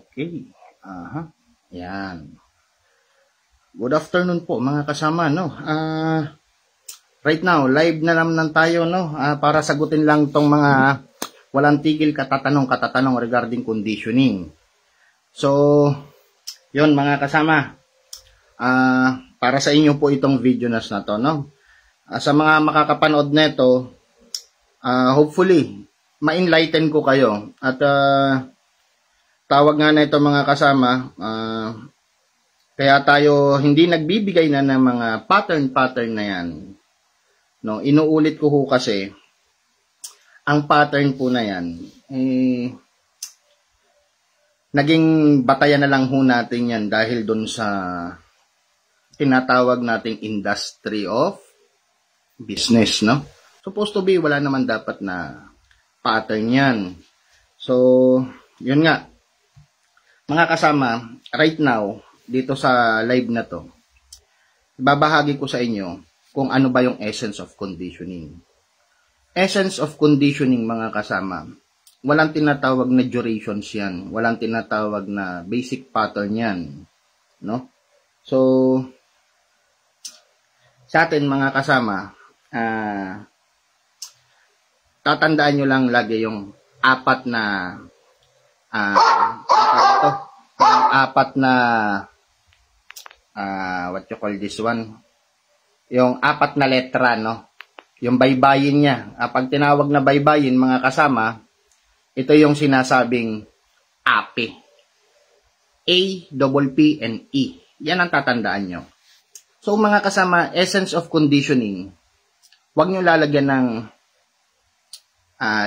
Okay. Aha. Yan. Good afternoon po mga kasama, no. Right now, live na naman tayo, no, para sagutin lang tong mga walang tigil katatanong regarding conditioning. So, yon mga kasama. Para sa inyo po itong video na to, no. Sa mga makakapanood nito, hopefully ma-enlighten ko kayo at tawag nga na ito mga kasama, kaya tayo hindi nagbibigay na ng mga pattern na yan. No, inuulit ko ho kasi ang pattern po na yan naging batayan na lang ho natin yan dahil doon sa tinatawag nating industry of business, no? Supposed to be wala naman dapat na pattern yan. So, yun nga. Mga kasama, right now, dito sa live na to, ibabahagi ko sa inyo kung ano ba yung essence of conditioning. Essence of conditioning, mga kasama, walang tinatawag na durations yan. Walang tinatawag na basic pattern yan. No? So, sa atin, mga kasama, tatandaan nyo lang lagi yung apat na what you call this one, yung apat na letra, no, yung baybayin niya. Pag tinawag na baybayin, mga kasama, ito yung sinasabing APE, A, double P, and E. Yan ang tatandaan nyo. So mga kasama, essence of conditioning, huwag nyo lalagyan ng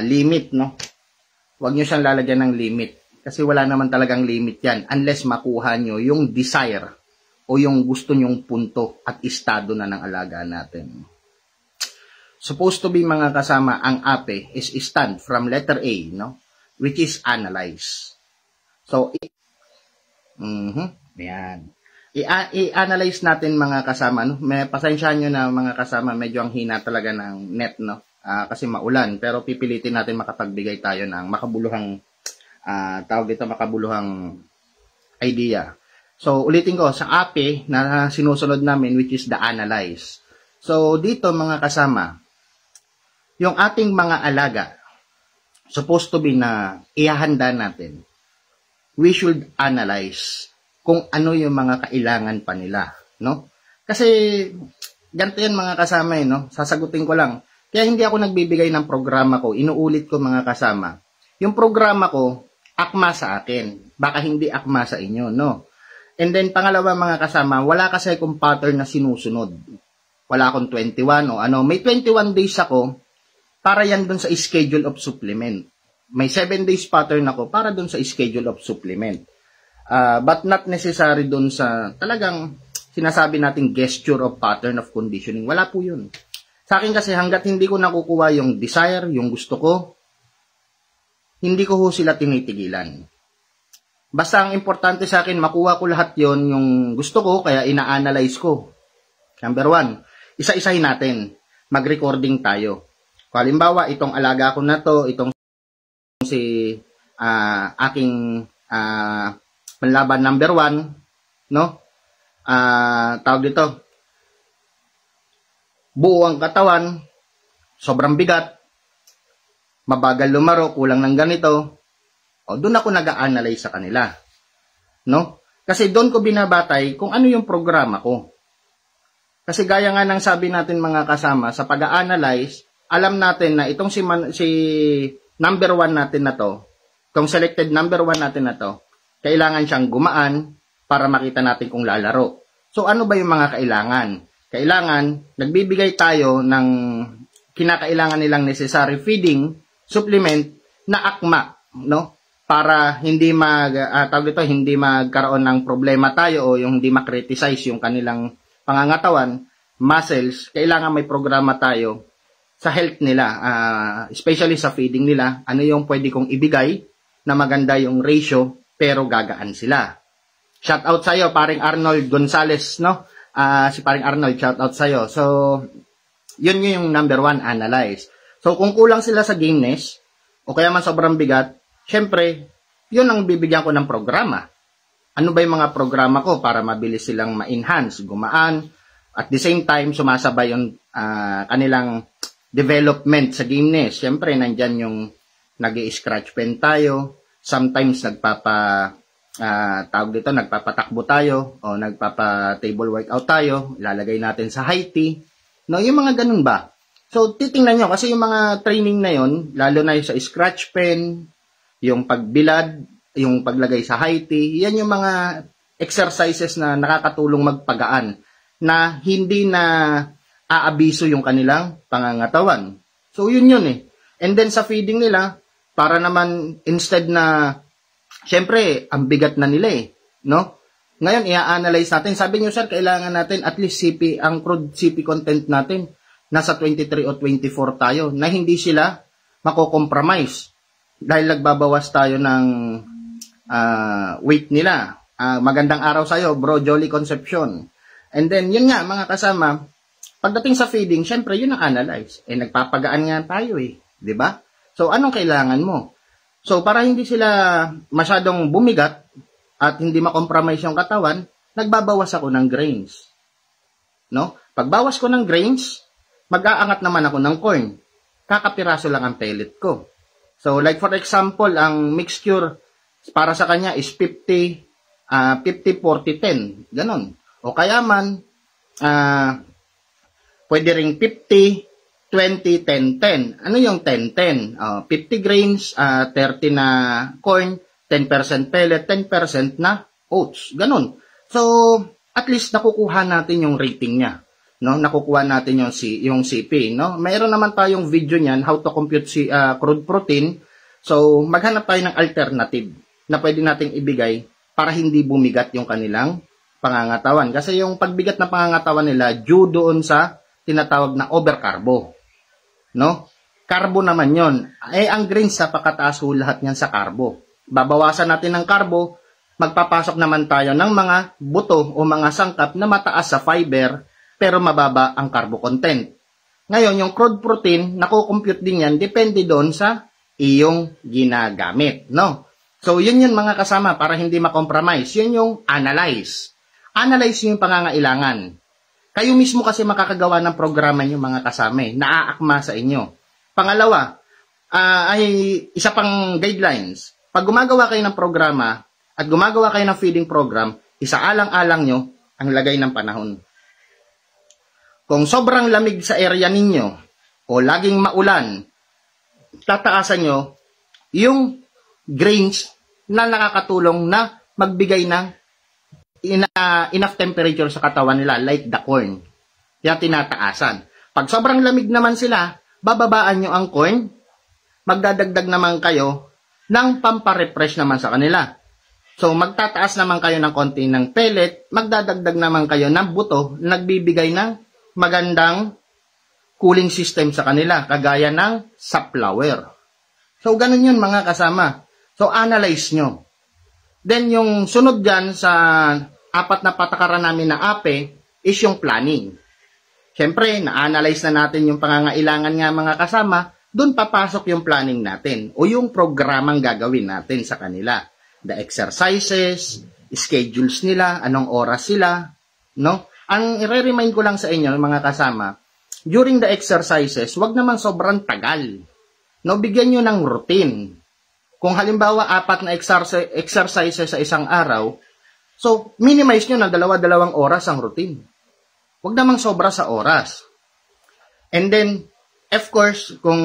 limit, no. Huwag nyo siyang lalagyan ng limit. Kasi wala naman talagang limit yan. Unless makuha nyo yung desire o yung gusto nyong punto at estado na ng alaga natin. Supposed to be, mga kasama, ang APE is stand from letter A, no? Which is analyze. So, yan. I-analyze natin, mga kasama, no? May pasensyahan nyo na, mga kasama, medyo ang hina talaga ng net, no? Kasi maulan, pero pipilitin natin makapagbigay tayo ng makabuluhang makabuluhang idea. So, ulitin ko, sa APE na sinusunod namin, which is the analyze. So, dito, mga kasama, yung ating mga alaga, supposed to be na ihahanda natin, we should analyze kung ano yung mga kailangan pa nila, no? Kasi, ganito yan, mga kasama, no? Sasagutin ko lang. Kaya hindi ako nagbibigay ng programa ko. Inuulit ko, mga kasama. Yung programa ko, akma sa akin. Baka hindi akma sa inyo, no? And then, pangalawa, mga kasama, wala kasi akong pattern na sinusunod. Wala akong 21 o ano. May 21 days ako para yan dun sa schedule of supplement. May 7 days pattern ako para dun sa schedule of supplement. But not necessary dun sa talagang sinasabi nating gesture of pattern of conditioning. Wala po yun. Sa akin kasi hanggat hindi ko nakukuha yung desire, yung gusto ko, hindi ko sila tinitigilan. Basta ang importante sa akin, makuha ko lahat yon yung gusto ko, kaya ina-analyze ko. Number 1, isa-isahin natin. Mag-recording tayo. Kung halimbawa, itong alaga ko na to, itong si aking panlaban number 1, no? Tawag dito, buo ang katawan, sobrang bigat, mabagal lumaro, kulang ng ganito, o doon ako nag-a-analyze sa kanila. No? Kasi doon ko binabatay kung ano yung programa ko. Kasi gaya nga ng sabi natin, mga kasama, sa pag-a-analyze, alam natin na itong si number 1 natin na to, itong selected number 1 natin na to, kailangan siyang gumaan para makita natin kung lalaro. So ano ba yung mga kailangan? Kailangan, nagbibigay tayo ng kinakailangan nilang necessary feeding, supplement na akma, no? Para hindi hindi magkaroon ng problema tayo o yung hindi ma-criticize yung kanilang pangangatawan, muscles, kailangan may programa tayo sa health nila, especially sa feeding nila, ano yung pwede kong ibigay na maganda yung ratio pero gagaan sila. Shout out sa iyo, paring Arnold Gonzales, no? Si paring Arnold, shout out sa iyo. So, yun yung number 1, analyze. So, kung kulang sila sa gameness, o kaya man sobrang bigat, syempre, yun ang bibigyan ko ng programa. Ano ba yung mga programa ko para mabilis silang ma-enhance, gumaan, at the same time, sumasabay yung kanilang development sa gameness. Siyempre, nandyan yung nag-i-scratch pen tayo, sometimes nagpapatakbo tayo, o nagpapa-table workout tayo, ilalagay natin sa high tea. No, yung mga ganun ba? So, titingnan nyo, kasi yung mga training na yon, lalo na yung sa scratch pen, yung pagbilad, yung paglagay sa high tea, yan yung mga exercises na nakakatulong magpagaan na hindi na aabiso yung kanilang pangangatawan. So, yun eh. And then sa feeding nila, para naman instead na, syempre, ang bigat na nila no? Ngayon, i-analyze natin. Sabi nyo, sir, kailangan natin at least CP, ang crude CP content natin, nasa 23 o 24 tayo, na hindi sila mako-compromise. Dahil nagbabawas tayo ng weight nila. Magandang araw sa'yo, bro, Jolly Concepcion. And then, yun nga, mga kasama, pagdating sa feeding, syempre, yun ang analyze. Nagpapagaan nga tayo di ba? So, anong kailangan mo? So, para hindi sila masyadong bumigat at hindi makompromise yung katawan, nagbabawas ako ng grains. No? Pagbawas ko ng grains, mag-aangat naman ako ng corn. Kakapiraso lang ang pellet ko. So, like for example, ang mixture para sa kanya is 50, 40, 10. Ganon. O kaya man, pwede ring 50, 20, 10, 10. Ano yung 10, 10? 50 grains, 30 na corn, 10% pellet, 10% na oats. Ganon. So, at least nakukuha natin yung rating niya. No? Nakukuha natin yung CP. No? Mayroon naman tayong video niyan, how to compute crude protein. So, maghanap tayo ng alternative na pwede nating ibigay para hindi bumigat yung kanilang pangangatawan. Kasi yung pagbigat na pangangatawan nila, due doon sa tinatawag na overcarbo. No? Carbo naman yon. Ang grains sa pakataas ho lahat niyan sa carbo. Babawasan natin ng carbo, magpapasok naman tayo ng mga buto o mga sangkap na mataas sa fiber pero mababa ang carbo content. Ngayon, yung crude protein, nakukompute din yan, depende doon sa iyong ginagamit. No? So, yun mga kasama para hindi makompromise. Yun yung analyze. Analyze yung pangangailangan. Kayo mismo kasi makakagawa ng programa nyo mga kasama, naaakma sa inyo. Pangalawa, ay isa pang guidelines. Pag gumagawa kayo ng programa at gumagawa kayo ng feeding program, isaalang-alang nyo ang lagay ng panahon. Kung sobrang lamig sa area ninyo o laging maulan, tataasan nyo yung grains na nakakatulong na magbigay ng enough temperature sa katawan nila, like the corn. Yan tinataasan. Pag sobrang lamig naman sila, bababaan nyo ang corn, magdadagdag naman kayo ng pamparefresh naman sa kanila. So, magtataas naman kayo ng konti ng pellet, magdadagdag naman kayo ng buto na nagbibigay ng magandang cooling system sa kanila, kagaya ng safflower. So, ganun yun mga kasama. So, analyze nyo. Then, yung sunod dyan sa apat na patakaran namin na APE is yung planning. Siyempre, na-analyze na natin yung pangangailangan nga mga kasama, doon papasok yung planning natin o yung programang gagawin natin sa kanila. The exercises, schedules nila, anong oras sila, no? Ang i-remind ko lang sa inyo, mga kasama, during the exercises, wag naman sobrang tagal. No, bigyan nyo ng routine. Kung halimbawa, 4 na exercises sa isang araw, so, minimize nyo na 2 oras ang routine. Huwag namang sobra sa oras. And then, of course, kung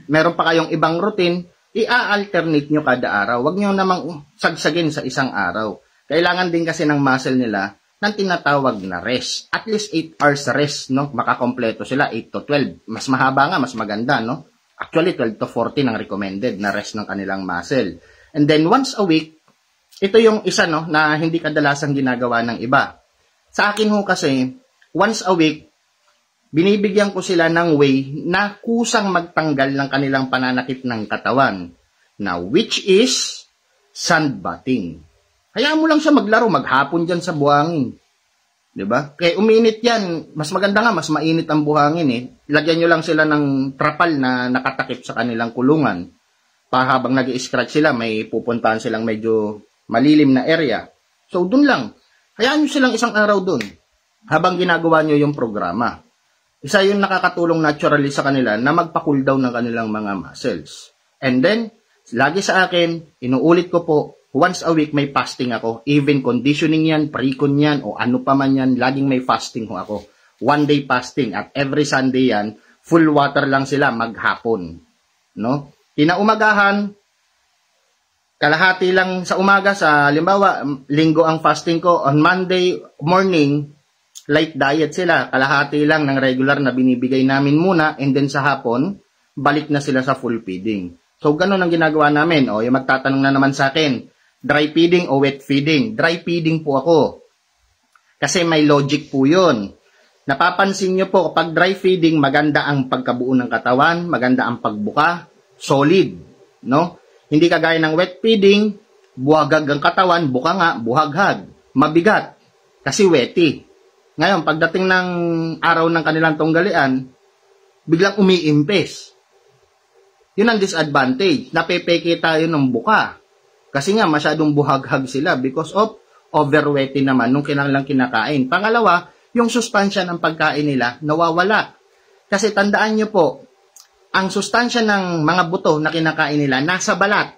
meron pa kayong ibang routine, i-alternate nyo kada araw. Huwag nyo namang sagsagin sa isang araw. Kailangan din kasi ng muscle nila ng tinatawag na rest. At least 8 hours rest, no? Makakompleto sila, 8 to 12. Mas mahaba nga, mas maganda, no? Actually, 12 to 14 ang recommended na rest ng kanilang muscle. And then, once a week, ito yung isa, no, na hindi kadalasang ginagawa ng iba. Sa akin ho kasi, once a week, binibigyan ko sila ng way na kusang magtanggal ng kanilang pananakit ng katawan. Now, which is sandbathing. Hayaan mo lang siya maglaro, maghapon dyan sa buhangin. Diba? Kaya uminit yan, mas maganda nga, mas mainit ang buhangin Lagyan nyo lang sila ng trapal na nakatakip sa kanilang kulungan. habang nag-i-scratch sila, may pupuntahan silang medyo malilim na area. So, dun lang. Hayaan nyo silang isang araw dun habang ginagawa nyo yung programa. Isa yung nakakatulong naturally sa kanila na magpa-cool down ng kanilang mga muscles. And then, lagi sa akin, inuulit ko po, once a week may fasting ako. Even conditioning yan, pre-con yan, o ano pa man yan, laging may fasting ho ako. 1 day fasting. At every Sunday yan, full water lang sila maghapon. No? Kinaumagahan, kalahati lang sa umaga, sa halimbawa, linggo ang fasting ko, on Monday morning, light diet sila, kalahati lang ng regular na binibigay namin muna, and then sa hapon, balik na sila sa full feeding. So, ganun ang ginagawa namin. O, yung magtatanong na naman sa akin, dry feeding o wet feeding? Dry feeding po ako. Kasi may logic po yun. Napapansin nyo po, kapag dry feeding, maganda ang pagkabuo ng katawan, maganda ang pagbuka, solid, no? Hindi kagaya ng wet feeding, buhagag ang katawan, buka nga, buhaghag, mabigat, kasi wetty. Ngayon, pagdating ng araw ng kanilang tunggalian, biglang umiimpes. Yun ang disadvantage. Napepeke tayo ng buka. Kasi nga, masyadong buhaghag sila because of overwetty naman nung kanilang kinakain. Pangalawa, yung sustansya ng pagkain nila nawawala. Kasi tandaan nyo po, ang sustansya ng mga buto na kinakain nila nasa balat.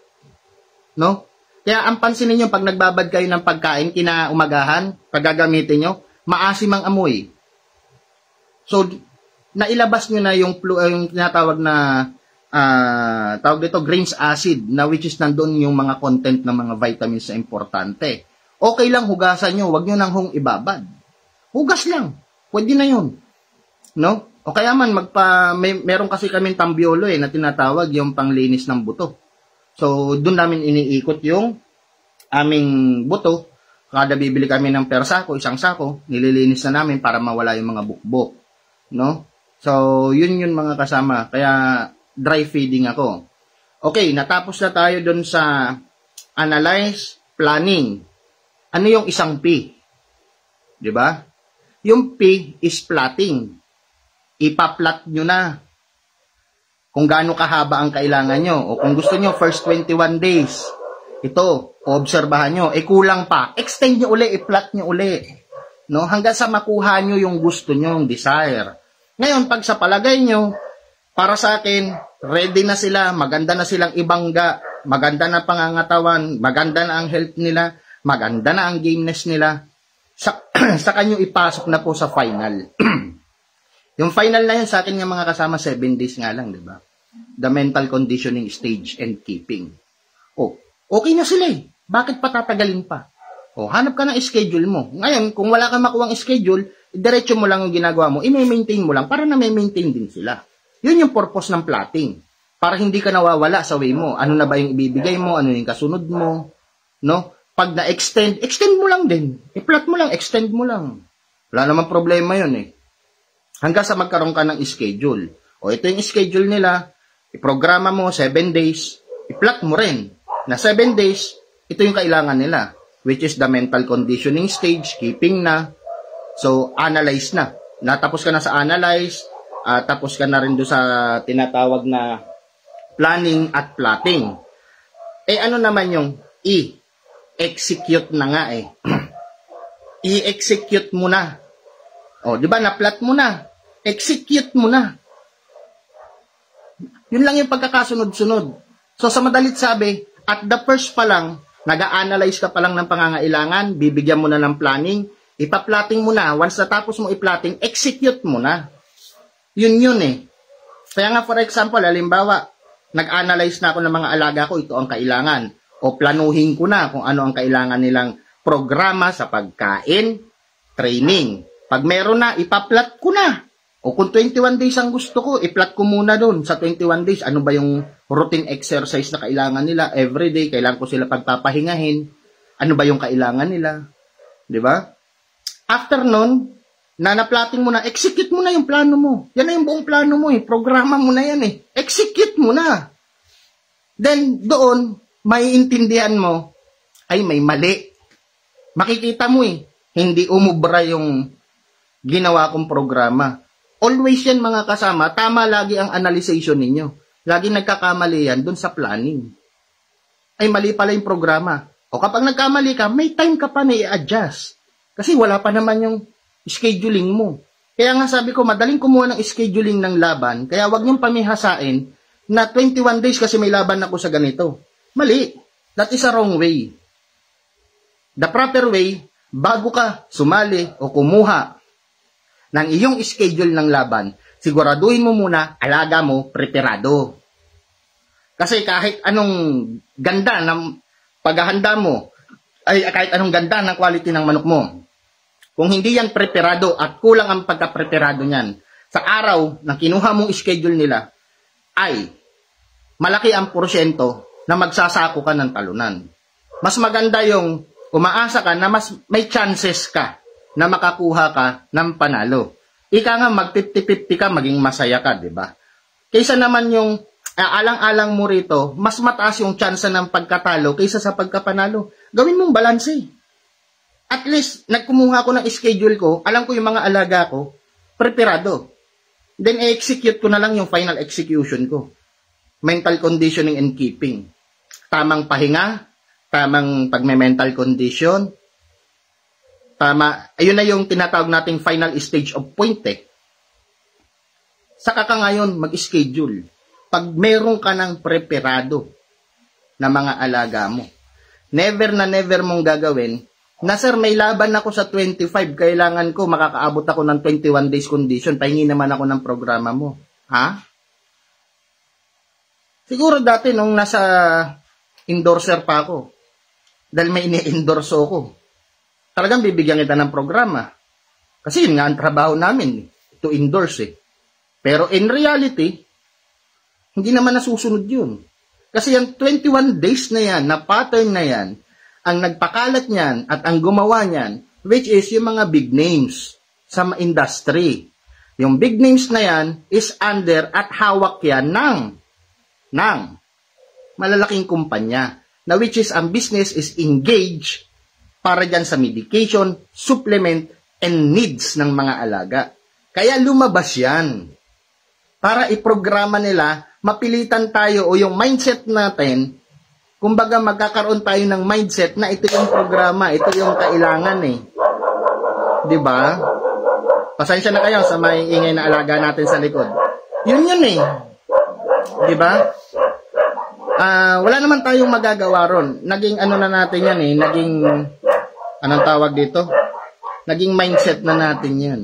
No? Kaya ang pansin niyo pag nagbabad kayo ng pagkain kinaumagahan, pag gagamitin nyo, maasim ang amoy. So, nailabas nyo na yung tinatawag na tawag dito, grains acid, na which is nandun yung mga content ng mga vitamins na importante. Okay lang hugasan nyo, wag nyo nang ibabad. Hugas lang, pwede na yun. No? O kaya man, meron kasi kaming tambiolo na tinatawag yung panglinis ng buto. So, doon namin iniikot yung aming buto. Kada bibili kami ng per sako, isang sako, nililinis na namin para mawala yung mga bukbok. No? So, yun mga kasama. Kaya, dry feeding ako. Okay, natapos na tayo doon sa analyze, planning. Ano yung isang P? Diba? Yung P is plotting. Ipa-plot nyo na kung gaano kahaba ang kailangan nyo. O kung gusto nyo, first 21 days. Ito, obserbahan nyo. Kulang pa. Extend nyo uli, i-plot nyo uli. No? Hanggang sa makuha nyo yung gusto nyo, yung desire. Ngayon, pag sa palagay nyo, para sa akin, ready na sila, maganda na silang ibangga, maganda na pangangatawan, maganda na ang health nila, maganda na ang gameness nila, sa kanyo ipasok na po sa final. Yung final na yun sa akin ng mga kasama 7 days nga lang, di ba? The mental conditioning stage and keeping. Oh, okay na sila eh. Bakit patatagalin pa? Oh, hanap ka ng schedule mo. Ngayon, kung wala kang makuwang schedule, diretso mo lang yung ginagawa mo, i-maintain mo lang para na may maintain din sila. Yun yung purpose ng plotting. Para hindi ka nawawala sa way mo. Ano na ba yung ibibigay mo? Ano yung kasunod mo? No? Pag na-extend, extend mo lang din. I-plot mo lang, extend mo lang. Wala namang problema yun eh. Hanggang sa magkaroon ka ng schedule. O ito yung schedule nila, iprograma mo 7 days, i-plot mo rin. Na 7 days, ito yung kailangan nila. Which is the mental conditioning stage, keeping na. So, analyze na. Natapos ka na sa analyze, tapos ka na rin doon sa tinatawag na planning at plotting. Ano naman yung E? Execute na nga eh. I-execute mo na. O, di ba, na-plot mo na. Execute mo na. Yun lang yung pagkakasunod-sunod. So, sa madalit sabi, at the first pa lang, nag-a-analyze ka pa lang ng pangangailangan, bibigyan mo na ng planning, ipa-plotting mo na. Once natapos mo i-plotting, execute mo na. Yun eh. Kaya nga, for example, halimbawa, nag-analyze na ako ng mga alaga ko, ito ang kailangan. O planuhin ko na kung ano ang kailangan nilang programa sa pagkain, training. Pag meron na, ipa-plot ko na. O kung 21 days ang gusto ko, i-plot ko muna doon sa 21 days. Ano ba yung routine exercise na kailangan nila? Everyday, kailangan ko sila pagpapahingahin. Ano ba yung kailangan nila? Diba? After nun, na-plotting mo na, execute mo na yung plano mo. Yan na yung buong plano mo eh. Programa mo na yan eh. Execute mo na. Then, doon, may intindihan mo, ay may mali. Makikita mo eh, hindi umubra yung ginawa kong programa. Always yan mga kasama, tama lagi ang analyzation ninyo. Laging nagkakamali yan dun sa planning. Ay, mali pala yung programa. O kapag nagkamali ka, may time ka pa na i-adjust. Kasi wala pa naman yung scheduling mo. Kaya nga sabi ko, madaling kumuha ng scheduling ng laban, kaya wag niyong pamihasain na 21 days kasi may laban ako sa ganito. Mali. That is a wrong way. The proper way, bago ka sumali o kumuha ng iyong schedule ng laban, siguraduhin mo muna, alaga mo, preparado. Kasi kahit anong ganda ng paghahanda mo, ay kahit anong ganda ng quality ng manok mo, kung hindi yan preparado at kulang ang pagka-preparado niyan, sa araw na kinuha mong schedule nila, ay malaki ang porsyento na magsasako ka ng talunan. Mas maganda yung umaasa ka na mas may chances ka na makakuha ka ng panalo. Ika nga mag 50-50 ka, maging masaya ka, di ba? Kaysa naman yung alang-alang mo rito, mas mataas yung chance ng pagkatalo kaysa sa pagkapanalo. Gawin mong balanse. At least, nagkumuha ko ng schedule ko, alam ko yung mga alaga ko, preparado. Then, i-execute ko na lang yung final execution ko. Mental conditioning and keeping. Tamang pahinga, tamang pagme-mental condition, tama, ayun na yung tinatawag nating final stage of point eh. Saka ka ngayon mag-schedule. Pag meron ka ng preparado na mga alaga mo, never na never mong gagawin na sir, may laban ako sa 25, kailangan ko, makakaabot ako ng 21 days condition, pahingi naman ako ng programa mo. Ha? Siguro dati nung nasa endorser pa ako, dahil may ini-endorse ako, talagang bibigyan kita ng programa. Kasi yun nga ang trabaho namin, to endorse eh. Pero in reality, hindi naman nasusunod yun. Kasi yung 21 days na yan, na pattern na yan, ang nagpakalat niyan at ang gumawa niyan, which is yung mga big names sa industry. Yung big names na yan is under at hawak yan ng malalaking kumpanya, na which is ang business is engaged para dyan sa medication, supplement, and needs ng mga alaga. Kaya lumabas yan. Para iprograma nila, mapilitan tayo o yung mindset natin, kumbaga magkakaroon tayo ng mindset na ito yung programa, ito yung kailangan eh. 'Di ba? Pasensya na kayo sa may ingay na alaga natin sa likod. Yun eh. 'Di ba? Wala naman tayong magagawa ron. Naging ano na natin yan eh, naging anong tawag dito? Naging mindset na natin yan.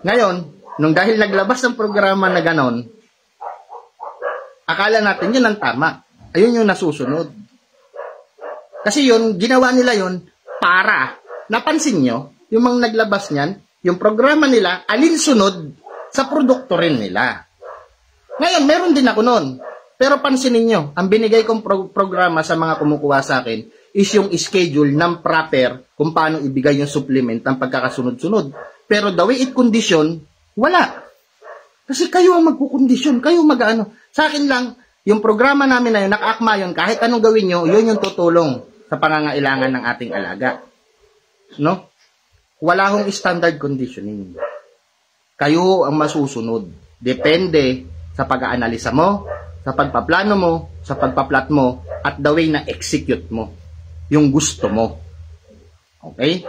Ngayon, nung dahil naglabas ng programa na ganon, akala natin yun ang tama. Ayun yung nasusunod. Kasi yun, ginawa nila yun para, napansin nyo, yung mga naglabas niyan, yung programa nila, alinsunod sa produkto rin nila. Ngayon, meron din ako noon. Pero pansinin nyo, ang binigay kong programa sa mga kumukuha sa akin is yung schedule ng proper kung paano ibigay yung supplement ng pagkakasunod-sunod. Pero the way it condition, wala. Kasi kayo ang magkukondisyon, kayo mag-ano. Sa akin lang, yung programa namin na yun, nakaakma yun, kahit anong gawin nyo, yun yung tutulong sa pangangailangan ng ating alaga. No? Wala hong standard conditioning. Kayo ang masusunod. Depende sa pag-aanalisa mo, sa pagpaplano mo, sa pagpaplat mo, at the way na execute mo. Yung gusto mo. Okay?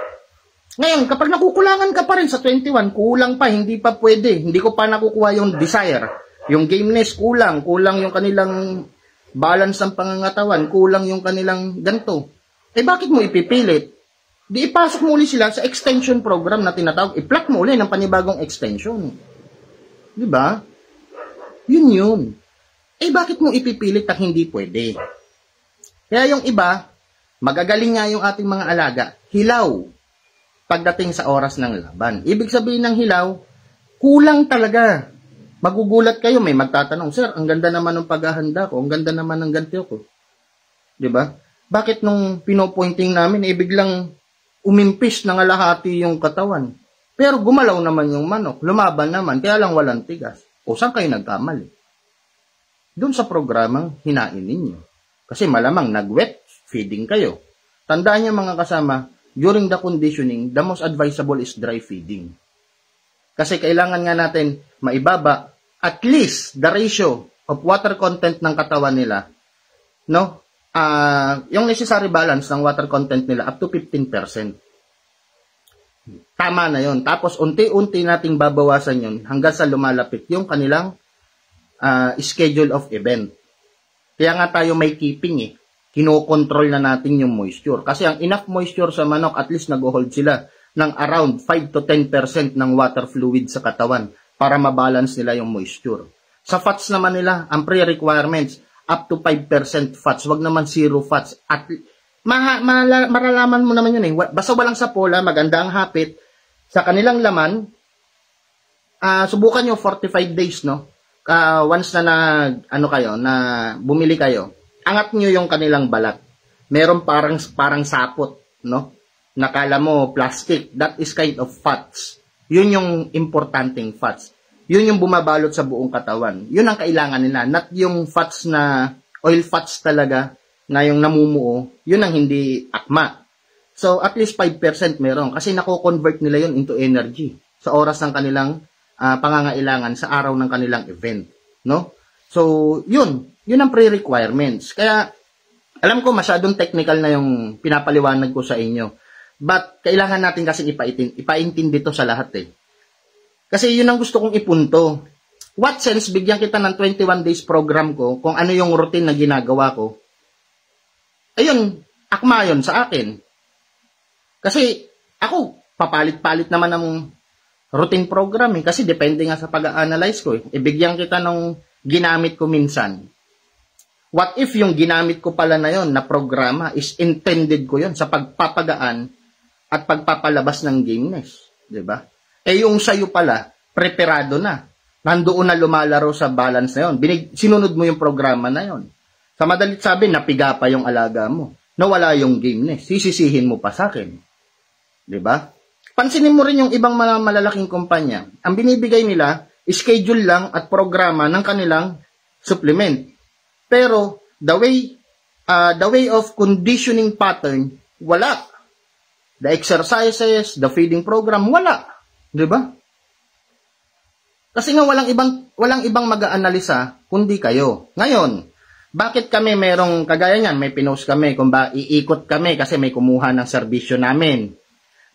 Ngayon, kapag nakukulangan ka pa rin sa 21, kulang pa, hindi pa pwede. Hindi ko pa nakukuha yung desire. Yung gameness, kulang yung kanilang balance ng pangangatawan, kulang yung kanilang ganto. Eh bakit mo ipipilit? Di ipasok mo uli sila sa extension program na tinatawag, i-plot mo uli ng panibagong extension. Di ba? Yun. Eh bakit mo ipipilit at hindi pwede? Kaya yung iba, magagaling nga yung ating mga alaga, hilaw pagdating sa oras ng laban. Ibig sabihin ng hilaw, kulang talaga. Magugulat kayo, may magtatanong, sir, ang ganda naman ng paghahanda ko, ang ganda naman ng gantiyo ko. 'Di ba? Bakit nung pinopointing namin, biglang umimpis na ngalahati yung katawan? Pero gumalaw naman yung manok, lumaban naman, kaya lang walang tigas. O saan kayo nagkamali? Doon sa programang hinain ninyo. Kasi malamang nag-wet feeding kayo. Tandaan niyo mga kasama, during the conditioning, the most advisable is dry feeding. Kasi kailangan nga natin maibaba at least the ratio of water content ng katawan nila, no? Yung necessary balance ng water content nila up to 15%. Tama na yon. Tapos unti-unti nating babawasan yon hanggang sa lumalapit yung kanilang schedule of event. Kaya nga tayo may keeping eh. Kinokontrol na natin yung moisture. Kasi ang enough moisture sa manok, at least nag-hold sila ng around 5 to 10% ng water fluid sa katawan para mabalance nila yung moisture. Sa fats naman nila, ang pre-requirements, up to 5% fats. Wag naman 0 fats. At maralaman mo naman yun eh. Basta walang sapola, maganda ang hapit. Sa kanilang laman, subukan nyo 45 days, no? Once na bumili kayo, angat nyo yung kanilang balat. Meron parang sapot, no? Nakala mo plastic. That is kind of fats. Yun yung importanteng fats. Yun yung bumabalot sa buong katawan. Yun ang kailangan nila. Not yung fats na, oil fats talaga, na yung namumuo, yun ang hindi akma. So, at least 5% meron. Kasi nako-convert nila yun into energy sa oras ng kanilang pangangailangan sa araw ng kanilang event. No? So, yun ang pre-requirements. Kaya, alam ko masyadong technical na yung pinapaliwanag ko sa inyo. But, kailangan natin kasi ipaintindi to sa lahat eh. Kasi yun ang gusto kong ipunto. What sense, bigyan kita ng 21 days program ko kung ano yung routine na ginagawa ko. Ayun, akma yun sa akin. Kasi, ako, papalit-palit naman ng routine program eh. Kasi depende nga sa pag-analyze ko eh. Ibigyan kita ng ginamit ko minsan. What if yung ginamit ko pala na yon na programa is intended ko yon sa pagpapagaan at pagpapalabas ng gameness. Diba? Eh yung sayo pala, preparado na. Nandoon na lumalaro sa balance na yon. Sinunod mo yung programa na yon. Sa madalit sabi, napiga pa yung alaga mo. Nawala yung gameness. Sisisihin mo pa sa akin. Diba? Pansinin mo rin yung ibang mga malalaking kumpanya. Ang binibigay nila, schedule lang at programa ng kanilang supplement. Pero, the way of conditioning pattern, wala. The exercises, the feeding program, wala. Diba? Kasi nga walang ibang mag-aanalisa kundi kayo. Ngayon, bakit kami merong kagaya niyan, may pinost kami kung ba iikot kami kasi may kumuha ng serbisyo namin.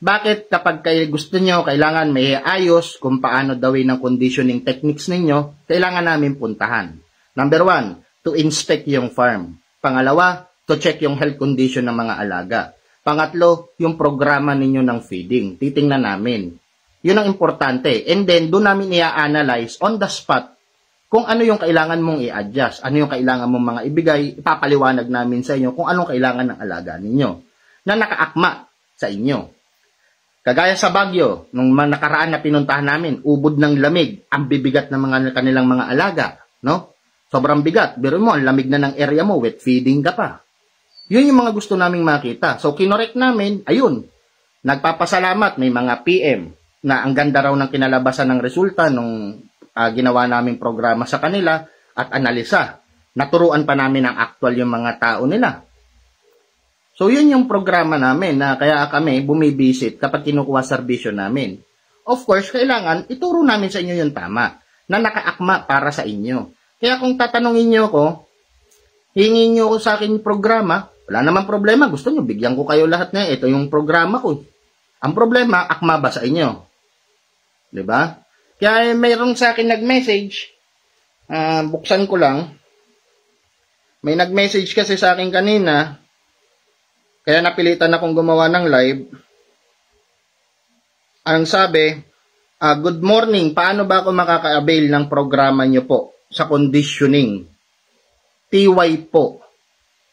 Bakit kapag gusto nyo, kailangan may ayos kung paano dawin ng conditioning techniques ninyo, kailangan namin puntahan. Number 1, to inspect yung farm. Pangalawa, to check yung health condition ng mga alaga. Pangatlo, yung programa ninyo ng feeding. Titingnan namin. Yun ang importante. And then, doon namin i-analyze on the spot kung ano yung kailangan mong i-adjust, ano yung kailangan mong mga ibigay, ipapaliwanag namin sa inyo kung anong kailangan ng alaga ninyo na nakaakma sa inyo. Kagaya sa Baguio, nung nakaraan na pinuntahan namin, ubod ng lamig, ang bibigat ng mga kanilang mga alaga, no? Sobrang bigat. Biro mo, ang lamig na ng area mo, wet feeding ka pa. Yun yung mga gusto naming makita. So, kinorek namin, ayun, nagpapasalamat, may mga PM na ang ganda raw ng kinalabasan ng resulta nung ginawa naming programa sa kanila at analisa. Naturuan pa namin ang actual yung mga tao nila. So, yun yung programa namin na kaya kami bumibisit kapag kinukuha serbisyo namin. Of course, kailangan ituro namin sa inyo yung tama na nakaakma para sa inyo. Kaya kung tatanungin nyo ko, hingin nyo ko sa akin yung programa, wala namang problema. Gusto nyo, bigyan ko kayo lahat na ito yung programa ko. Ang problema, akma ba sa inyo? Diba? Kaya mayroong sa akin nag-message, buksan ko lang. May nag-message kasi sa akin kanina, kaya napilitan akong gumawa ng live. Ang sabi, good morning, paano ba ako makaka-avail ng programa nyo po sa conditioning? TY po.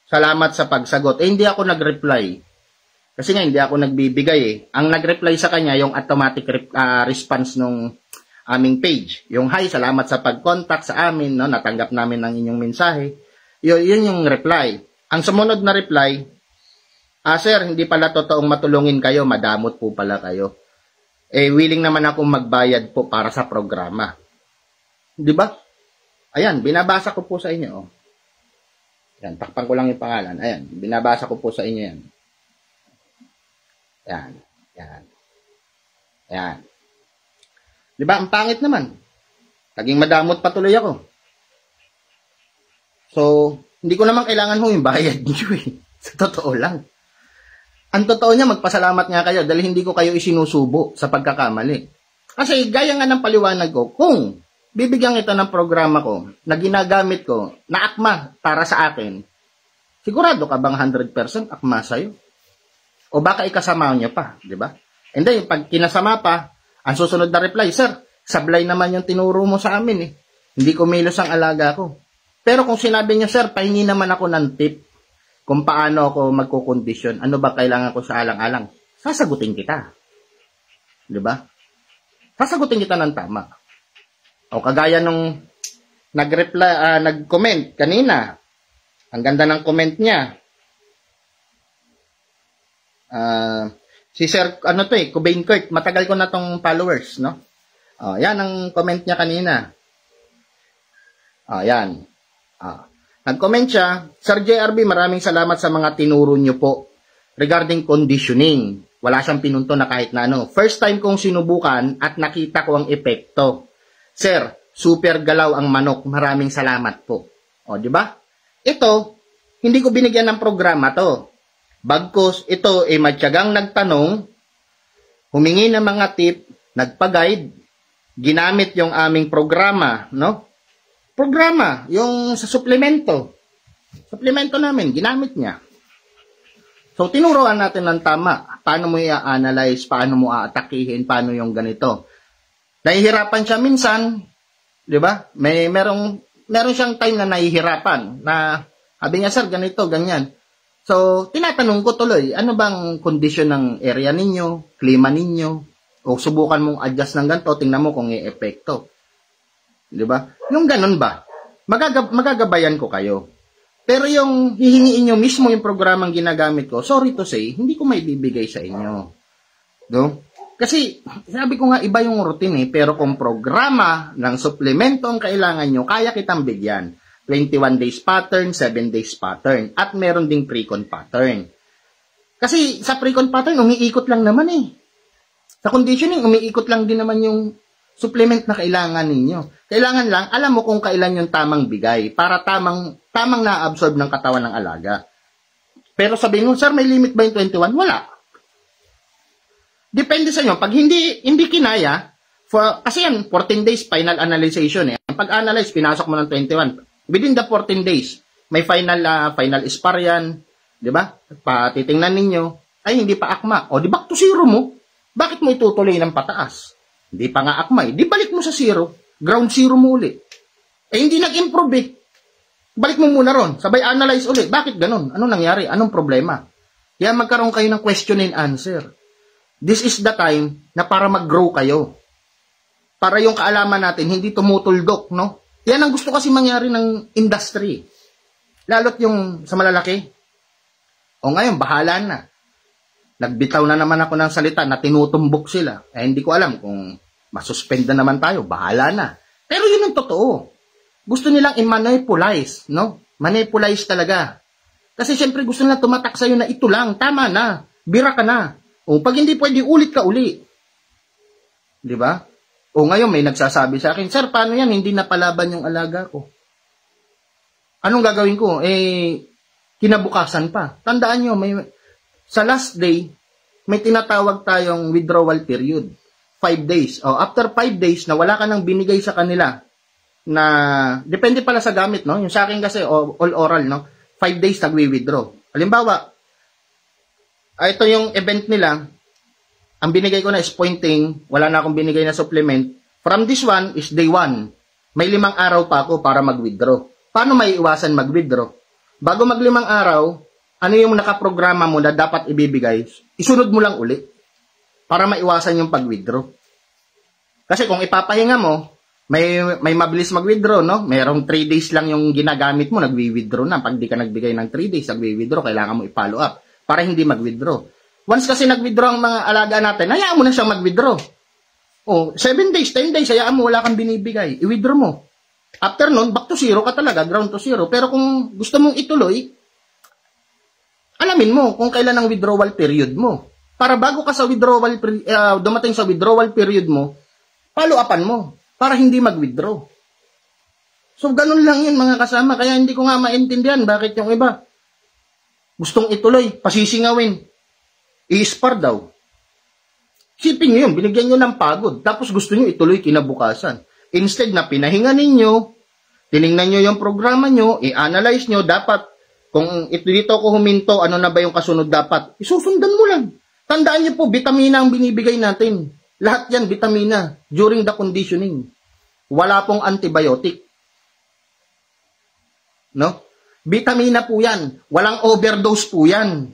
Salamat sa pagsagot. Hindi ako nag-reply. Kasi nga hindi ako nagbibigay eh. Ang nag-reply sa kanya, yung automatic response nung aming page. Yung hi, salamat sa pag-contact sa amin, no? Natanggap namin ang inyong mensahe. Yun yung reply. Ang sumunod na reply, sir, hindi pala totoong matulungin kayo, madamot po pala kayo. Willing naman akong magbayad po para sa programa. Di ba? Ayan, binabasa ko po sa inyo. Oh. Ayan, takpan ko lang yung pangalan. Ayan, binabasa ko po sa inyo yan. Ayan, ayan. Ayan. Di ba? Ang pangit naman. Naging madamot patuloy ako. So, hindi ko naman kailangan ho yung bayad niyo eh. Sa totoo lang. Ang totoo niya, magpasalamat nga kayo dahil hindi ko kayo isinusubo sa pagkakamali. Kasi gaya nga ng paliwanag ko, kung bibigyan kita ng programa ko na ginagamit ko na akma para sa akin, sigurado ka bang 100% akma sa'yo? O baka ikasama niyo pa, di ba? And then, pag kinasama pa, ang susunod na reply, sir, sablay naman yung tinuro mo sa amin eh. Hindi ko milos ang alaga ko. Pero kung sinabi niyo, sir, pahingi naman ako ng tip kung paano ako magkukondisyon, ano ba kailangan ko sa alang-alang, sasagutin kita. Di ba? Sasagutin kita ng tama. O kagaya nung nag-comment kanina, ang ganda ng comment niya. Si Sir, Cobain Kurt, matagal ko na tong followers, no? Yan ang comment niya kanina. Yan. Nag-comment siya, Sir JRB, maraming salamat sa mga tinuro niyo po regarding conditioning. Wala siyang pinunto na kahit na ano. First time kong sinubukan at nakita ko ang epekto. Sir, super galaw ang manok. Maraming salamat po. O, di ba? Ito, hindi ko binigyan ng programa to. Bagkus, ito ay matyagang nagtanong, humingi ng mga tip, nagpa-guide, ginamit yung aming programa, no? Programa, yung sa suplemento. Suplemento namin, ginamit niya. So, tinuruan natin ng tama. Paano mo i-analyze, paano mo aatakihin, paano yung ganito. Nahihirapan siya minsan, di ba? Meron siyang time na nahihirapan, na sabi niya, sir, ganito, ganyan. So, tinatanong ko tuloy, ano bang kondisyon ng area ninyo, klima ninyo, o subukan mong adjust ng ganito, tingnan mo kung i-epekto. Di ba? Yung ganun ba? Magagabayan ko kayo. Pero yung hihingiin nyo mismo yung programang ginagamit ko, sorry to say, hindi ko maibibigay sa inyo. No? Kasi, sabi ko nga, iba yung routine eh, pero kung programa ng suplemento ang kailangan nyo, kaya kitang bigyan. 21 days pattern, 7 days pattern, at meron ding pre-con pattern. Kasi sa pre-con pattern, umiikot lang naman eh. Sa conditioning, umiikot lang din naman yung supplement na kailangan ninyo. Kailangan lang, alam mo kung kailan yung tamang bigay para tamang na-absorb ng katawan ng alaga. Pero sabihin mo, sir, may limit ba yung 21? Wala. Depende sa inyo. Pag hindi kinaya, kasi yan, 14 days final analyzation eh. Pag-analyze, pinasok mo ng 21. Within the 14 days, may final spar yan. Di ba? Patitingnan ninyo, ay hindi pa akma. O di back to zero mo. Bakit mo itutuloy ng pataas? Hindi pa nga akma eh. Di balik mo sa zero. Ground zero mo uli. Eh hindi nag-improve eh. Balik mo muna ron. Sabay analyze ulit. Bakit ganun? Anong nangyari? Anong problema? Kaya magkaroon kayo ng question and answer. This is the time na para mag-grow kayo. Para yung kaalaman natin hindi tumutuldok, no? Yan ang gusto kasi mangyari ng industry. Lalo't yung sa malalaki. O ngayon, bahala na. Nagbitaw na naman ako ng salita na tinutumbok sila. Eh, hindi ko alam kung masuspend na naman tayo. Bahala na. Pero yun ang totoo. Gusto nilang i-manipulize, no? Manipulize talaga. Kasi syempre gusto nila tumatak sa'yo na ito lang. Tama na. Bira ka na. O pag hindi pwede, ulit ka uli. Di ba? O ngayon may nagsasabi sa akin, sir, paano yan? Hindi napalaban yung alaga ko. Anong gagawin ko? Eh, kinabukasan pa. Tandaan nyo, sa last day, may tinatawag tayong withdrawal period. 5 days. O, after 5 days na wala ka nang binigay sa kanila, na, depende pala sa gamit, no? Yung sa akin kasi, all oral, no? 5 days nagwi-withdraw. Halimbawa, ito yung event nila, ang binigay ko na is pointing, wala na akong binigay na supplement. From this one is day 1. May 5 araw pa ako para mag-withdraw. Paano may iwasan mag-withdraw? Bago mag 5 araw, ano yung nakaprograma mo na dapat ibibigay, isunod mo lang uli para maiwasan yung pag-withdraw. Kasi kung ipapahinga mo, may mabilis mag-withdraw, no? Mayroong 3 days lang yung ginagamit mo, nagwi-withdraw na. Pag di ka nagbigay ng 3 days, nagwi-withdraw, kailangan mo i-follow up para hindi mag-withdraw. Once kasi nag-withdraw ang mga alaga natin, hayaan mo na siyang mag-withdraw. O, 7 days, 10 days, hayaan mo, wala kang binibigay. I-withdraw mo. After nun, back to zero ka talaga, ground to zero. Pero kung gusto mong ituloy, alamin mo kung kailan ang withdrawal period mo. Para bago ka sa dumating sa withdrawal period mo, follow upan mo para hindi mag-withdraw. So, ganun lang yun mga kasama. Kaya hindi ko nga maintindihan bakit yung iba gustong ituloy, pasisingawin, i-spar daw. Sipin nyo yun, binigyan nyo ng pagod, tapos gusto nyo ituloy kinabukasan. Instead na pinahinga ninyo, tiningnan nyo yung programa nyo, i-analyze nyo, dapat, kung ito dito ako huminto, ano na ba yung kasunod dapat? Isusundan mo lang. Tandaan nyo po, vitamina ang binibigay natin. Lahat yan, vitamina, during the conditioning. Wala pong antibiotic. No? Vitamina po yan. Walang overdose po yan.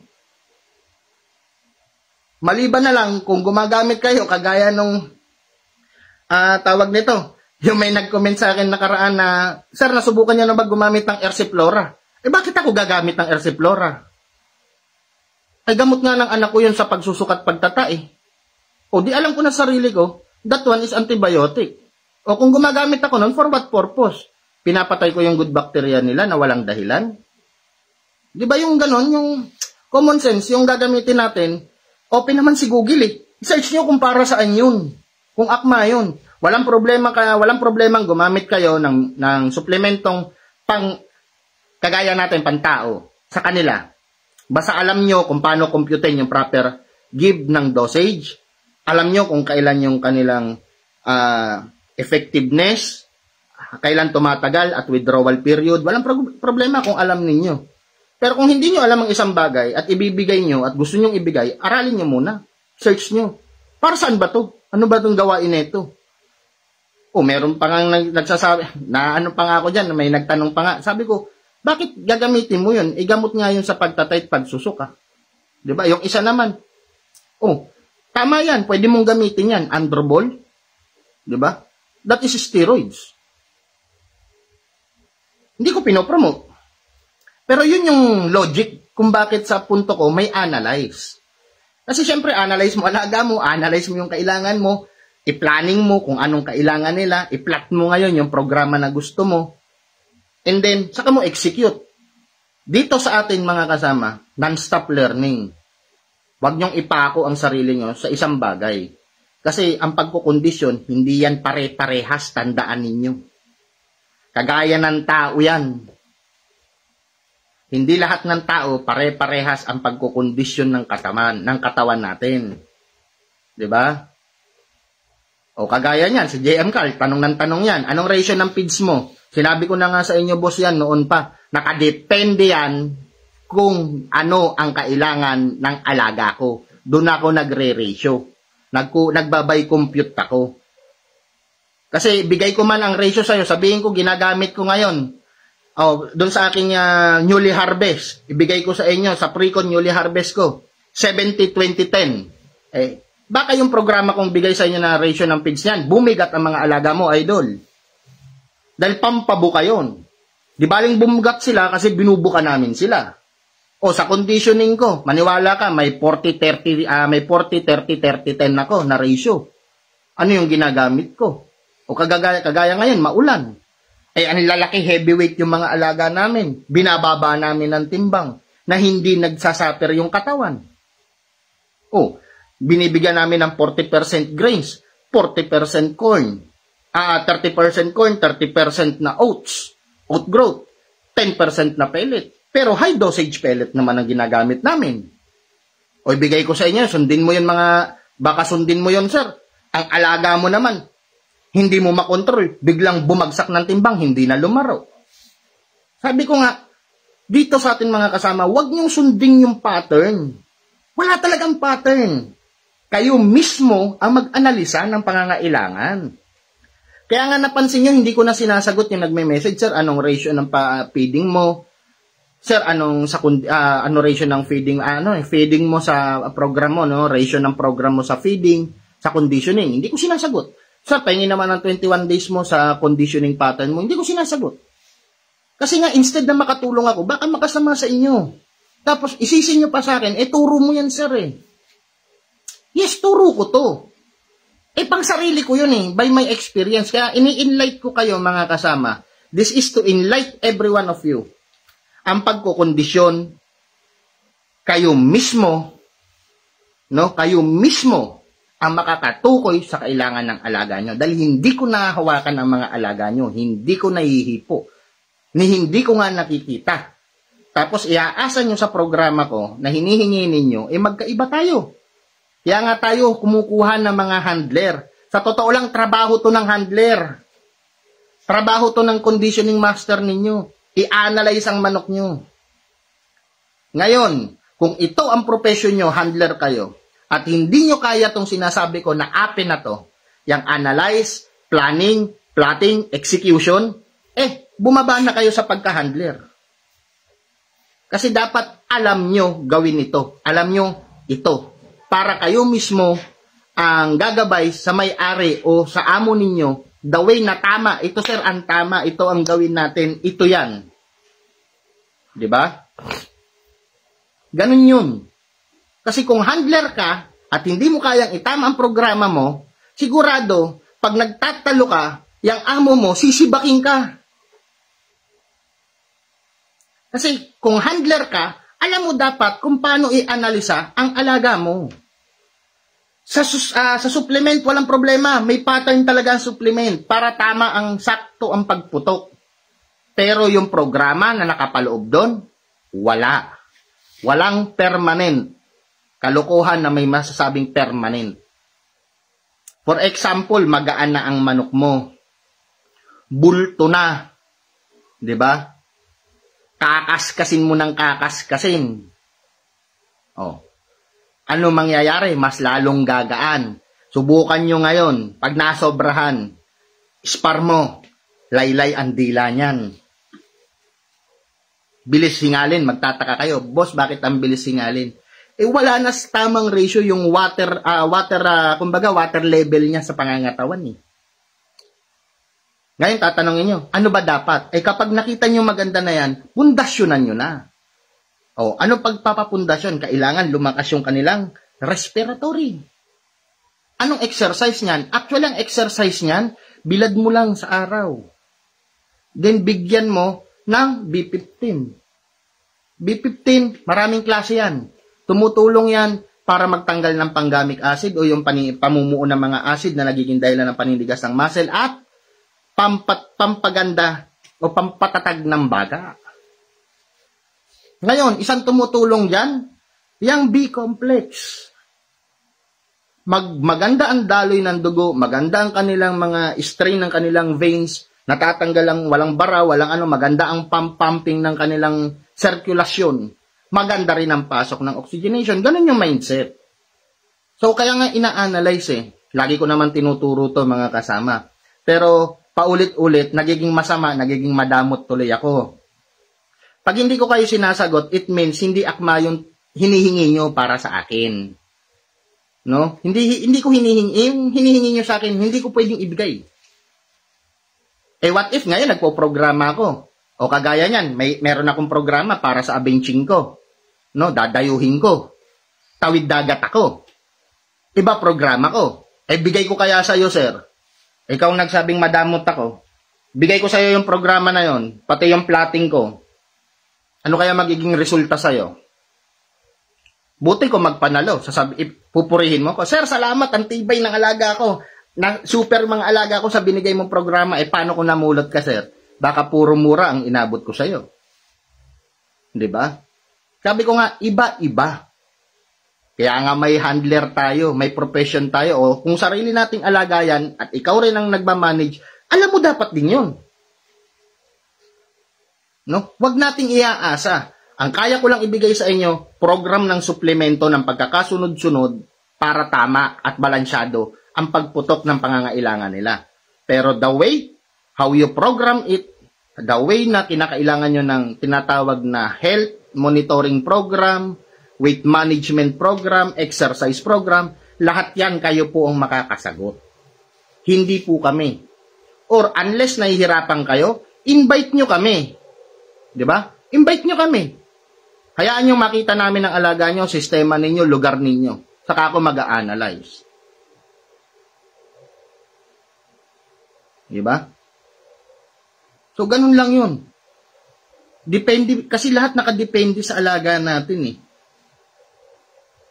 Maliban na lang kung gumagamit kayo, kagaya nung tawag nito, yung may nag-comment sa akin nakaraan na, Sir, nasubukan niyo na ba gumamit ng Ersiflora? Bakit ako gagamit ng Ersiflora? Ay, gamot nga ng anak ko yun sa pagsusukat pagtata eh. O, di alam ko na sarili ko, that one is antibiotic. O kung gumagamit ako nun, for what purpose? Pinapatay ko yung good bacteria nila na walang dahilan. Di ba yung ganon, yung common sense, yung gagamitin natin, open naman si Google eh. I-search nyo kung para saan yun. Kung akma yun. Walang problemang gumamit kayo ng suplementong kagaya natin, pantao, sa kanila. Basta alam nyo kung paano computein yung proper give ng dosage. Alam nyo kung kailan yung kanilang effectiveness, kailan tumatagal at withdrawal period. Walang problema kung alam ninyo. Pero kung hindi nyo alam ang isang bagay at ibibigay nyo at gusto nyo ibigay, aralin nyo muna. Search nyo. Para saan ba to? Ano ba itong gawain nito? O, meron pa nga nagsasabi, na ano pa nga ako dyan, may nagtanong pa nga. Sabi ko, bakit gagamitin mo yun? Igamot nga yun sa pagtatay at pagsusuka. Diba? Yung isa naman, tama yan, pwede mong gamitin yan. Androbol. Diba? That is steroids. Hindi ko pinopromote. Pero yun yung logic kung bakit sa punto ko may analyze. Kasi syempre, analyze mo alaga mo, analyze mo yung kailangan mo, i-planning mo kung anong kailangan nila, i-plot mo ngayon yung programa na gusto mo, and then, saka mo execute. Dito sa atin mga kasama, non-stop learning. Huwag niyong ipako ang sarili niyo sa isang bagay. Kasi ang pagkukondisyon, hindi yan pare-parehas, tandaan ninyo. Kagaya ng tao yan. Hindi lahat ng tao pare-parehas ang pagkukondisyon ng katawan natin. 'Di ba? O kagaya niyan, si JM Carl, tanong ng tanong yan, anong ratio ng feeds mo? Sinabi ko na nga sa inyo, boss, yan noon pa. Nakadepende yan kung ano ang kailangan ng alaga ko. Doon ako nagre-ratio. Nagbabay compute ako. Kasi bigay ko man ang ratio sa'yo, sabihin ko, ginagamit ko ngayon. Doon sa aking newly harvest, ibigay ko sa inyo, sa pre-con newly harvest ko, 70-20-10. Baka yung programa kong bigay sa inyo na ratio ng feeds niyan, bumigat ang mga alaga mo, idol. Dahil pampabuka yun. Di baling bumugat sila kasi binubuka namin sila. Sa conditioning ko, maniwala ka, may 40-30-30-10 ako na ratio. Ano yung ginagamit ko? Kagaya ngayon, maulan. Ang lalaki heavyweight yung mga alaga namin. Binababa namin ng timbang na hindi nagsasaper yung katawan. Binibigyan namin ng 40% grains, 40% corn, 30% corn, 30% na oats, oat growth, 10% na pellet. Pero high dosage pellet naman ang ginagamit namin. Ibigay ko sa inyo, sundin mo yun baka sundin mo yun, sir. Ang alaga mo naman, hindi mo makontrol, biglang bumagsak ng timbang, hindi na lumaro. Sabi ko nga, dito sa atin mga kasama, huwag niyong sundin yung pattern. Wala talagang pattern. Kayo mismo ang mag-analisa ng pangangailangan. Kaya nga napansin nyo, hindi ko na sinasagot yung nagme-message, sir, anong ratio ng feeding mo? Sir, ano ratio ng feeding, feeding mo sa program mo, no? Ratio ng program mo sa feeding, sa conditioning. Hindi ko sinasagot. Sir, pahingin naman ng 21 days mo sa conditioning pattern mo. Hindi ko sinasagot. Kasi nga, instead na makatulong ako, baka makasama sa inyo. Tapos, isisin nyo pa sa akin, turo mo yan, sir, Yes, turo ko to. Pang sarili ko yun, by my experience. Kaya, ini-enlight ko kayo, mga kasama. This is to enlight every one of you. Ang pagkukondisyon, kayo mismo, no? Kayo mismo ang makakatukoy sa kailangan ng alaga nyo. Dahil hindi ko nahahawakan ang mga alaga nyo. Hindi ko nahihipo. Hindi ko nga nakikita. Tapos iaasa nyo sa programa ko na hinihingi ninyo, magkaiba tayo. Kaya nga tayo kumukuha ng mga handler. Sa totoo lang, trabaho to ng handler. Trabaho to ng conditioning master ninyo. I-analyze ang manok nyo. Ngayon, kung ito ang profession nyo, handler kayo, at hindi nyo kaya tong sinasabi ko na APE na to, yung analyze, planning, plotting, execution, bumaba na kayo sa pagka-handler. Kasi dapat alam nyo gawin ito. Alam nyo ito. Para kayo mismo ang gagabay sa may-ari o sa amo ninyo, the way na tama. Ito sir, ang tama. Ito ang gawin natin. Ito yan. Diba? Ganun yun. Kasi kung handler ka at hindi mo kayang itama ang programa mo, sigurado, pag nagtatalo ka, yung amo mo, sisibaking ka. Kasi kung handler ka, alam mo dapat kung paano i-analisa ang alaga mo. Sa supplement, walang problema. May pattern talaga ang supplement para tama ang sakto ang pagputok. Pero yung programa na nakapaloob doon, wala. Walang permanent. Kalokohan na may masasabing permanent. For example, magaan na ang manok mo. Bulto na. 'Di ba? Kakaskasin mo ng kakaskasin. Oh. Ano mangyayari? Mas lalong gagaan. Subukan nyo ngayon. Pag nasobrahan, spar mo. Laylay ang dila niyan. Bilis hingalin. Magtataka kayo, boss, bakit ang bilis hingalin? Wala na sa tamang ratio yung water level niya sa pangangatawan. Ngayon, tatanungin nyo, ano ba dapat? Kapag nakita nyo maganda na yan, pundasyonan nyo na. Ano pagpapapundasyon? Kailangan lumakas yung kanilang respiratory. Anong exercise niyan? Actually, ang exercise niyan, bilad mo lang sa araw. Then, bigyan mo ng B15. B15, maraming klase yan. Tumutulong yan para magtanggal ng panggamic acid o yung pamumuo ng mga acid na nagiging dahilan ng panindigas ng muscle at pampaganda o pampatatag ng baga. Ngayon, isang tumutulong dyan, yung B-complex. Maganda ang daloy ng dugo, maganda ang kanilang mga strain ng kanilang veins, natatanggal ang walang bara, maganda ang pumping ng kanilang sirkulasyon. Maganda rin ang pasok ng oxygenation. Ganun yung mindset. So, kaya nga ina-analyze Lagi ko naman tinuturo to mga kasama. Pero, paulit-ulit, nagiging masama, nagiging madamot tuloy ako. Pag hindi ko kayo sinasagot, it means hindi akma yung hinihingi nyo para sa akin. No? Hindi ko hinihingi. Yung hinihingi nyo sa akin, hindi ko pwedeng ibigay. What if ngayon nagpo-programa ako? O kagaya niyan, meron akong programa para sa abenching ko. No? Dadayuhin ko. Tawid dagat ako. Iba programa ko. Bigay ko kaya sa'yo, sir. Ikaw nagsabing madamot ako. Bigay ko sa'yo yung programa na yon, pati yung plotting ko. Ano kaya magiging resulta sa'yo? Buti ko magpanalo. Pupurihin mo ko. Sir, salamat. Ang tibay ng alaga ko. Super mga alaga ko sa binigay mong programa. Paano ko namulot ka, sir? Baka puro mura ang inabot ko sa'yo. Diba? Sabi ko nga, iba-iba. Kaya nga may handler tayo, may profession tayo. O kung sarili nating alaga yan, at ikaw rin ang nagmamanage, alam mo dapat din yun. No? Huwag nating iaasa. Ang kaya ko lang ibigay sa inyo, program ng suplemento ng pagkakasunod-sunod para tama at balansyado ang pagputok ng pangangailangan nila. Pero the way how you program it, the way na kinakailangan nyo ng tinatawag na health monitoring program, weight management program, exercise program, lahat yan kayo po ang makakasagot. Hindi po kami. Or unless nahihirapan kayo, invite nyo kami. Diba? Invite nyo kami. Hayaan nyo makita namin ang alaga nyo, sistema ninyo, lugar ninyo. Saka ako mag-a-analyze. Diba? So, ganun lang yun. Depende, kasi lahat nakadepende sa alaga natin .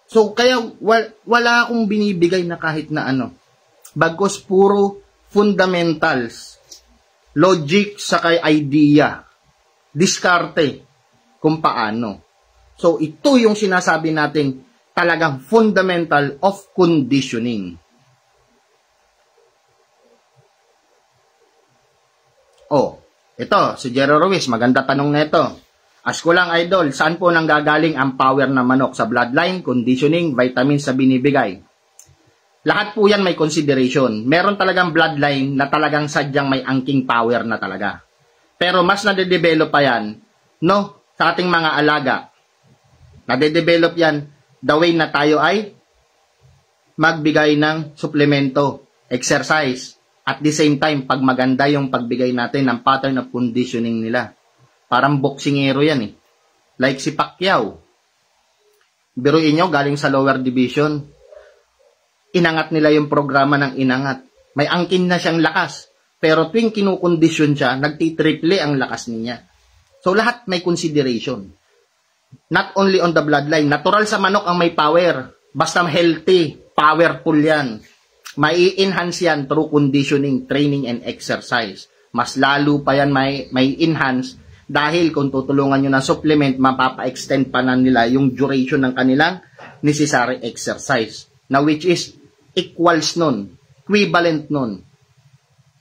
So, kaya wala akong binibigay na kahit na ano. Bagkus puro fundamentals, logic, sakay idea, diskarte, kung paano. So, ito yung sinasabi natin talagang fundamental of conditioning. Oh, ito, si Jero Ruiz, maganda tanong na ito. Ask ko lang, idol, saan po nanggagaling ang power ng manok? Sa bloodline, conditioning, vitamins sa binibigay? Lahat po yan may consideration. Meron talagang bloodline na talagang sadyang may angking power na talaga. Pero mas nade-develop pa yan, no, sa ating mga alaga. Nade-develop yan the way na tayo ay magbigay ng suplemento, exercise. At the same time, pag maganda yung pagbigay natin ng pattern of conditioning nila. Parang boksingero yan eh. Like si Pacquiao. Biruin nyo, galing sa lower division. Inangat nila yung programa ng inangat. May angkin na siyang lakas. Pero tuwing kinukondisyon siya, nagtitriple ang lakas niya. So lahat may consideration. Not only on the bloodline. Natural sa manok ang may power. Basta healthy, powerful yan. Mai-enhance yan through conditioning, training, and exercise. Mas lalo pa yan may enhance dahil kung tutulungan nyo ng supplement, mapapa-extend pa na nila yung duration ng kanilang necessary exercise. Na which is equals nun, equivalent nun.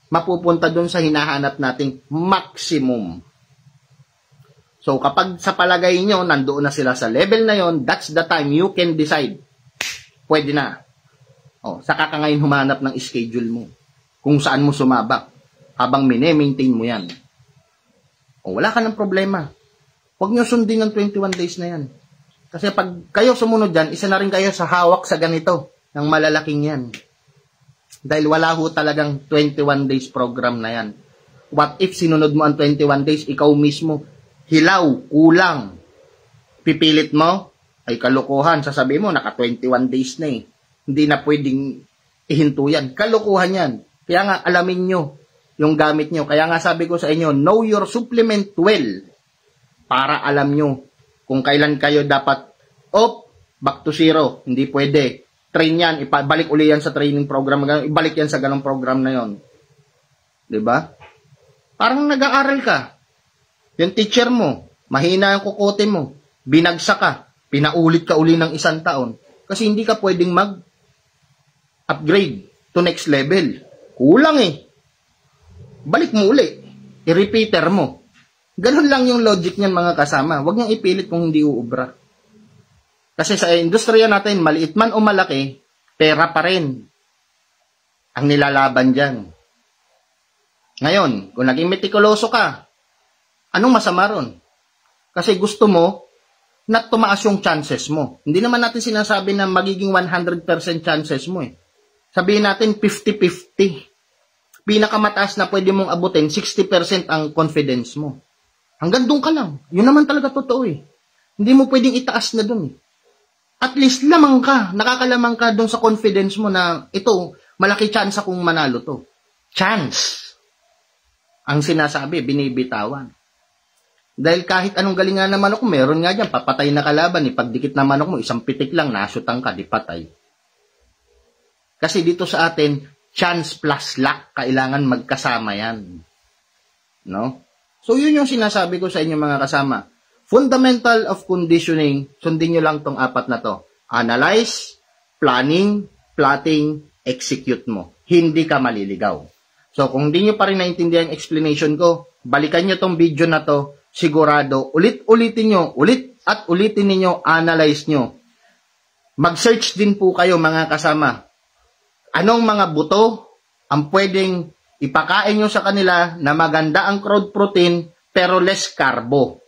Mapupunta dun sa hinahanap nating maximum. So kapag sa palagay nyo, nandoon na sila sa level na yon, that's the time you can decide. Pwede na. O, saka ka ngayon humanap ng schedule mo. Kung saan mo sumabak. Habang mine-maintain mo yan. O, wala ka ng problema. Huwag nyo sundin ng 21 days na yan. Kasi pag kayo sumunod dyan, isa na rin kayo sa hawak sa ganito. Ng malalaking yan. Dahil wala ho talagang 21 days program na yan. What if sinunod mo ang 21 days, ikaw mismo, hilaw, kulang. Pipilit mo, ay kalokohan. Sasabihin mo, naka 21 days na eh. Hindi na pwedeng ihinto yan. Kalokohan yan. Kaya nga, alamin nyo yung gamit nyo. Kaya nga sabi ko sa inyo, know your supplement well. Para alam nyo kung kailan kayo dapat, back to zero. Hindi pwede. Train yan. Ibalik uli yan sa training program. Ibalik yan sa ganong program na yon. Diba? Parang nag-aaral ka. Yung teacher mo, mahina yung kukote mo. Binagsak ka. Pinaulit ka uli ng 1 taon. Kasi hindi ka pwedeng upgrade to next level. Kulang eh. Balik mo uli. I-repeater mo. Ganun lang yung logic niyan mga kasama. Huwag niyang ipilit kung hindi uubra. Kasi sa industriya natin, maliit man o malaki, pera pa rin ang nilalaban dyan. Ngayon, kung naging metikuloso ka, anong masama ron? Kasi gusto mo na tumaas yung chances mo. Hindi naman natin sinasabi na magiging 100% chances mo eh. Sabihin natin 50-50. Pinakamataas na pwede mong abutin, 60% ang confidence mo. Hanggang doon ka lang. Yun naman talaga totoo eh. Hindi mo pwedeng itaas na doon eh. At least lamang ka, nakakalamang ka doon sa confidence mo na ito, malaki chance akong manalo to. Chance. Ang sinasabi, binibitawan. Dahil kahit anong galingan na manok mo, meron nga dyan, papatay na kalaban eh. Pagdikit na manok mo, isang pitik lang, nasutang ka, di patay. Kasi dito sa atin, chance plus luck, kailangan magkasama yan. No? So, yun yung sinasabi ko sa inyo mga kasama. Fundamental of conditioning, sundin nyo lang tong 4 na to. Analyze, planning, plotting, execute mo. Hindi ka maliligaw. So, kung hindi nyo pa rin naintindihan yung explanation ko, balikan nyo tong video na to, sigurado, ulit-ulitin nyo, ulitin ninyo, analyze nyo. Mag-search din po kayo mga kasama. Anong mga buto ang pwedeng ipakain nyo sa kanila na maganda ang crude protein pero less carbo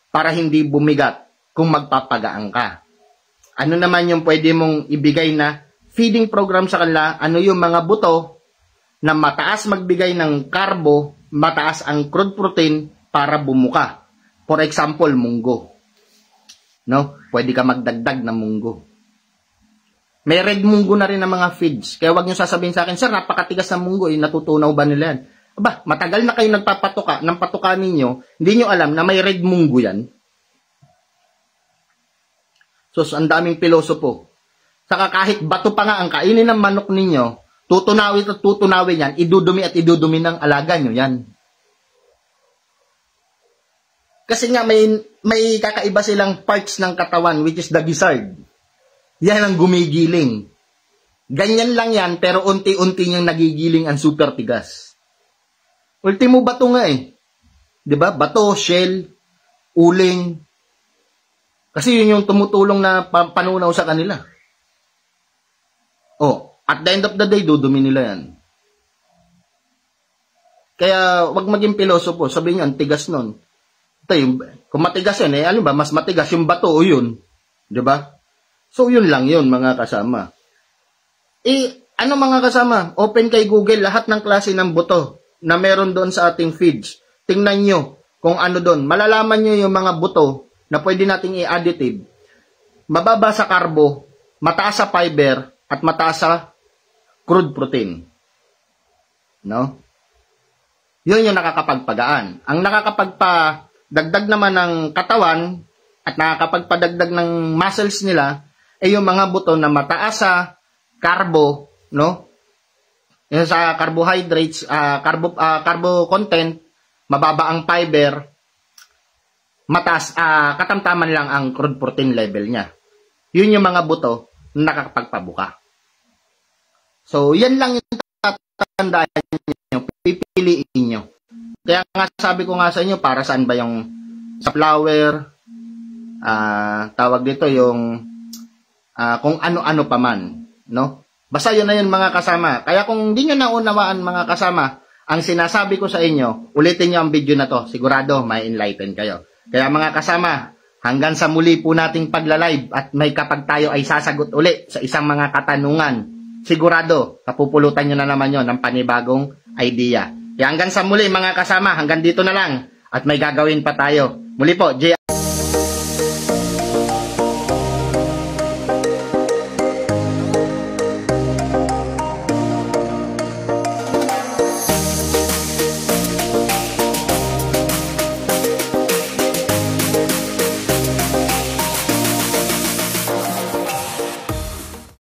para hindi bumigat kung magpapagaan ka. Ano naman yung pwede mong ibigay na feeding program sa kanila? Ano yung mga buto na mataas magbigay ng carbo, mataas ang crude protein para bumuka? For example, munggo. No? Pwede ka magdagdag ng munggo. May red munggo na rin ng mga feeds. Kaya wag niyo sasabihin sa akin, sir, napakatigas ng munggo. Natutunaw ba nila yan? Aba, matagal na kayo nagpapatuka ng patuka ninyo, hindi nyo alam na may red munggo yan. So, ang daming pilosopo. Saka kahit bato pa nga ang kainin ng manok ninyo, tutunawin at tutunawin yan, idudumi at idudumi ng alaga nyo yan. Kasi nga may kakaiba silang parts ng katawan, which is the gizzard. Yan ang gumigiling. Ganyan lang yan, pero unti-unti niyang nagigiling ang super tigas. Ultimo bato nga eh. 'Di ba? Bato, shell, uling. Kasi yun yung tumutulong na panunaw sa kanila. Oh, at the end of the day, dudumi nila yan. Kaya, wag maging pilosopo. Sabihin nyo, ang tigas nun. Ito yung, kung matigas yan, ano ba? Mas matigas yung bato o yun. 'Di ba? So, yun lang yun, mga kasama. Ano mga kasama? Open kay Google lahat ng klase ng buto na meron doon sa ating feeds. Tingnan nyo kung ano doon. Malalaman nyo yung mga buto na pwede nating i-additive. Mababa sa carbo, mataas sa fiber, at mataas sa crude protein. No? Yun yung nakakapagpagaan. Ang nakakapagpadagdag naman ng katawan at nakakapagpadagdag ng muscles nila ay yung mga buto na mataas sa carbo, no? Yung sa carbohydrates, carbo content, mababa ang fiber, mataas, katamtaman lang ang crude protein level niya. Yun yung mga buto na nakakapagpabuka. So, yan lang yung tatandaan nyo, pipiliin nyo. Kaya nga sabi ko nga sa inyo, para saan ba yung sa flour, tawag dito yung kung ano-ano pa man, no? Basta yun na yun mga kasama. Kaya kung hindi nyo naunawaan mga kasama, ang sinasabi ko sa inyo, ulitin nyo ang video na to. Sigurado, may enlighten kayo. Kaya mga kasama, hanggang sa muli po nating pagla-live at may kapag tayo ay sasagot uli sa isang mga katanungan, sigurado, kapupulutan nyo na naman yon ng panibagong idea. Kaya hanggang sa muli mga kasama, hanggang dito na lang at may gagawin pa tayo. Muli po, J.